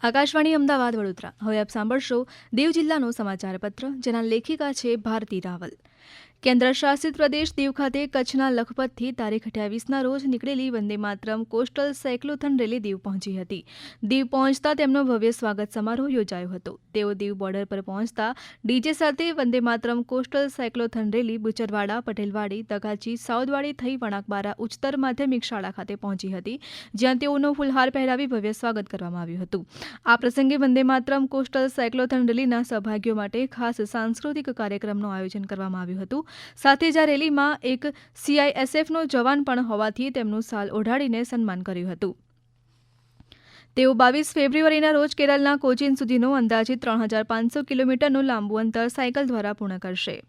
આકાશવાણી અમદાવાદ વડોદરા. હવે આપ સાંભળશો દીવ જિલ્લાનો સમાચાર પત્ર, જેના લેખિકા છે ભારતી રાવલ. કેન્દ્ર શાસિત પ્રદેશ દીવ ખાતે કચ્છના લખપતથી તારીખ 28ના રોજ નીકળેલી વંદે Mataram coastal cyclothon rally Diu પહોંચી હતી. દીવ પહોંચતા તેમનો ભવ્ય સ્વાગત સમારોહ યોજાયો હતો. તેઓ દીવ બોર્ડર પર પહોંચતા ડીજે સાથે Vande Mataram coastal cyclothon rally Bucharwada, Patelwadi, Tagachi, Saudwadi થઈ વણાકબારા ઉચ્ચતર માધ્યમિક શાળા ખાતે પહોંચી હતી, જ્યાં તેઓનો ફૂલહાર પહેરાવી ભવ્ય સ્વાગત કરવામાં આવ્યું હતું. આ પ્રસંગે વંદે માતરમ કોસ્ટલ સાયક્લોથોન રેલીના સહભાગીઓ માટે ખાસ સાંસ્કૃતિક કાર્યક્રમનું આયોજન કરવામાં આવ્યું હતું. સાથે જ આ રેલીમાં એક CISFનો જવાન પણ હોવાથી તેમનું શાલ ઓઢાડીને સન્માન કર્યું હતું. તેઓ 22 ફેબ્રુઆરીના રોજ કેરળના કોચીન સુધીનો અંદાજિત 3500 કિલોમીટરનું લાંબુ અંતર સાયકલ દ્વારા પૂર્ણ કરશે.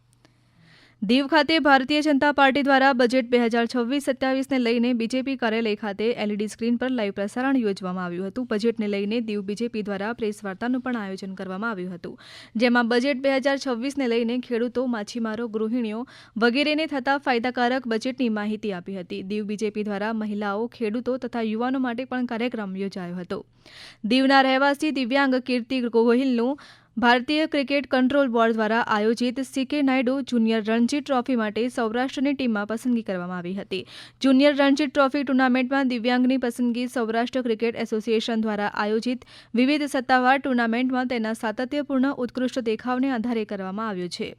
દીવ ખાતે ભારતીય જનતા પાર્ટી દ્વારા બજેટ 2026-27ને લઈને બીજેપી કાર્યાલય ખાતે LED સ્ક્રીન પર લાઈવ પ્રસારણ યોજવામાં આવ્યું હતું. બજેટને લઈને દીવ બીજેપી દ્વારા પ્રેસ વાર્તાનું પણ આયોજન કરવામાં આવ્યું હતું, જેમાં બજેટ 2026ને લઈને ખેડૂતો, માછીમારો, ગૃહિણીઓ વગેરેને થતા ફાયદાકારક બજેટની માહિતી આપી હતી. દીવ બીજેપી દ્વારા મહિલાઓ, ખેડૂતો તથા યુવાનો માટે પણ કાર્યક્રમ યોજાયો હતો. દીવના રહેવાસી દિવ્યાંગ કીર્તિ ગોહિલનું ભારતીય ક્રિકેટ કંટ્રોલ બોર્ડ દ્વારા આયોજિત CK Naidu junior Ranji trophy માટે સૌરાષ્ટ્રની ટીમમાં પસંદગી કરવામાં આવી હતી. જુનિયર રણજી ટ્રોફી ટુર્નામેન્ટમાં દિવ્યાંગની પસંદગી સૌરાષ્ટ્ર ક્રિકેટ એસોસિએશન દ્વારા આયોજિત વિવિધ સત્તાવાર ટુર્નામેન્ટમાં તેના સાતત્યપૂર્ણ ઉત્કૃષ્ટ દેખાવને આધારે કરવામાં આવ્યો છે.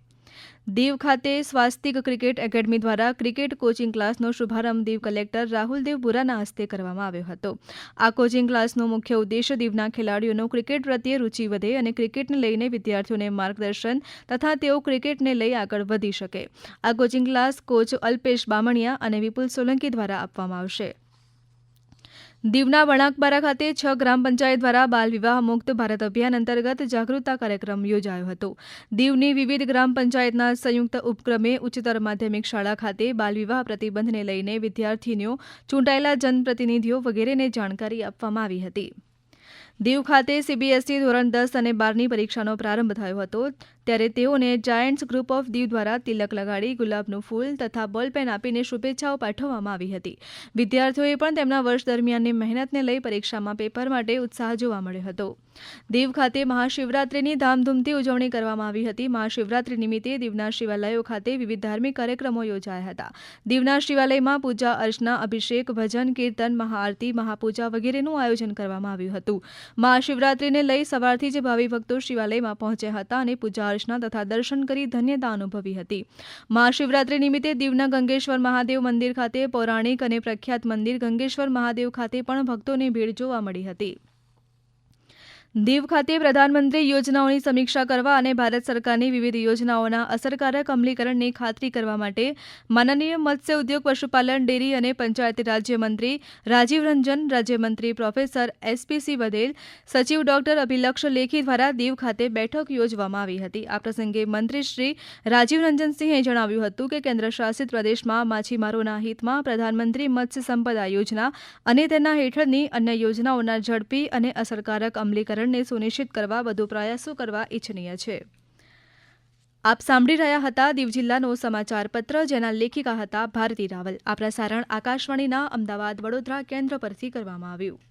દીવ ખાતે સ્વાસ્તિક ક્રિકેટ એકેડમી દ્વારા ક્રિકેટ કોચિંગ ક્લાસનો શુભારંભ દીવ કલેક્ટર રાહુલદેવ બુરાના હસ્તે કરવામાં આવ્યો હતો. આ કોચિંગ ક્લાસનો મુખ્ય ઉદ્દેશ્ય દીવના ખેલાડીઓનો ક્રિકેટ પ્રત્યે રૂચિ વધે અને ક્રિકેટને લઈને વિદ્યાર્થીઓને માર્ગદર્શન તથા તેઓ ક્રિકેટને લઈ આગળ વધી શકે. આ coaching class coach Alpesh Bamaniya અને વિપુલ સોલંકી દ્વારા આપવામાં આવશે. દીવના વણાકબારા ખાતે 6 ગ્રામ પંચાયત દ્વારા બાલ વિવાહ મુક્ત ભારત અભિયાન અંતર્ગત જાગૃતતા કાર્યક્રમ યોજાયો હતો. દીવની વિવિધ ગ્રામ પંચાયતના સંયુક્ત ઉપક્રમે ઉચ્ચતર માધ્યમિક શાળા ખાતે બાલ વિવાહ પ્રતિબંધને લઈને વિદ્યાર્થીનીઓ, ચૂંટાયેલા જનપ્રતિનિધિઓ વગેરેને જાણકારી આપવામાં આવી હતી. દીવ ખાતે CBSE ધોરણ 10 અને 12ની પરીક્ષાનો પ્રારંભ થયો હતો, ત્યારે તેઓને જાયન્ટ્સ ગ્રુપ ઓફ દીવ દ્વારા તિલક લગાડી, ગુલાબનું ફૂલ તથા બોલપેન આપીને શુભેચ્છાઓ પાઠવવામાં આવી હતી. વિદ્યાર્થીઓએ પણ તેમના વર્ષ દરમિયાનની મહેનતને લઈ પરીક્ષામાં પેપર માટે ઉત્સાહ જોવા મળ્યો હતો. દીવ ખાતે મહાશિવરાત્રિની ધામધૂમથી ઉજવણી કરવામાં આવી હતી. મહાશિવરાત્રિ નિમિત્તે દીવના શિવાલયો ખાતે વિવિધ ધાર્મિક કાર્યક્રમો યોજાયા હતા. દીવના શિવાલયમાં પૂજા અર્ચના, અભિષેક, ભજન, કીર્તન, મહાઆરતી, મહાપૂજા વગેરેનું આયોજન કરવામાં આવ્યું હતું. મહાશિવરાત્રિને લઈ સવારથી જ ભાવિ ભક્તો શિવાલયમાં પહોંચ્યા હતા અને પૂજા અર્ચના તથા દર્શન કરી ધન્યતા અનુભવી હતી. મહાશિવરાત્રિ નિમિત્તે દીવના ગંગેશ્વર મહાદેવ મંદિર ખાતે પૌરાણિક અને પ્રખ્યાત મંદિર ગંગેશ્વર મહાદેવ ખાતે પણ ભક્તોની ભીડ જોવા મળી હતી. દીવ ખાતે પ્રધાનમંત્રી યોજનાઓની સમીક્ષા કરવા અને ભારત સરકારની વિવિધ યોજનાઓના અસરકારક અમલીકરણની ખાતરી કરવા માટે માનનીય મત્સ્ય ઉદ્યોગ, પશુપાલન, ડેરી અને પંચાયતી રાજ્યમંત્રી રાજીવ રંજન, રાજ્યમંત્રી પ્રોફેસર SPC વધેલ, સચિવ ડોક્ટર અભિલક્ષ લેખી દ્વારા દીવ ખાતે બેઠક યોજવામાં આવી હતી. આ પ્રસંગે મંત્રી શ્રી રાજીવ રંજનસિંહે જણાવ્યું હતું કે કેન્દ્ર શાસિત પ્રદેશમાં માછીમારોના હિતમાં પ્રધાનમંત્રી મત્સ્ય સંપદા યોજના અને તેના હેઠળની અન્ય યોજનાઓના ઝડપી અને અસરકારક અમલીકરણ ને સુનિશ્ચિત કરવા વધુ પ્રયાસો કરવા ઇચ્છનીય છે. આપ સાંભળી રહ્યા હતા દીવ જિલ્લાનો સમાચાર પત્ર, જેના લેખિકા હતા ભારતી રાવલ. આ પ્રસારણ આકાશવાણીના અમદાવાદ વડોદરા કેન્દ્ર પરથી કરવામાં આવ્યું.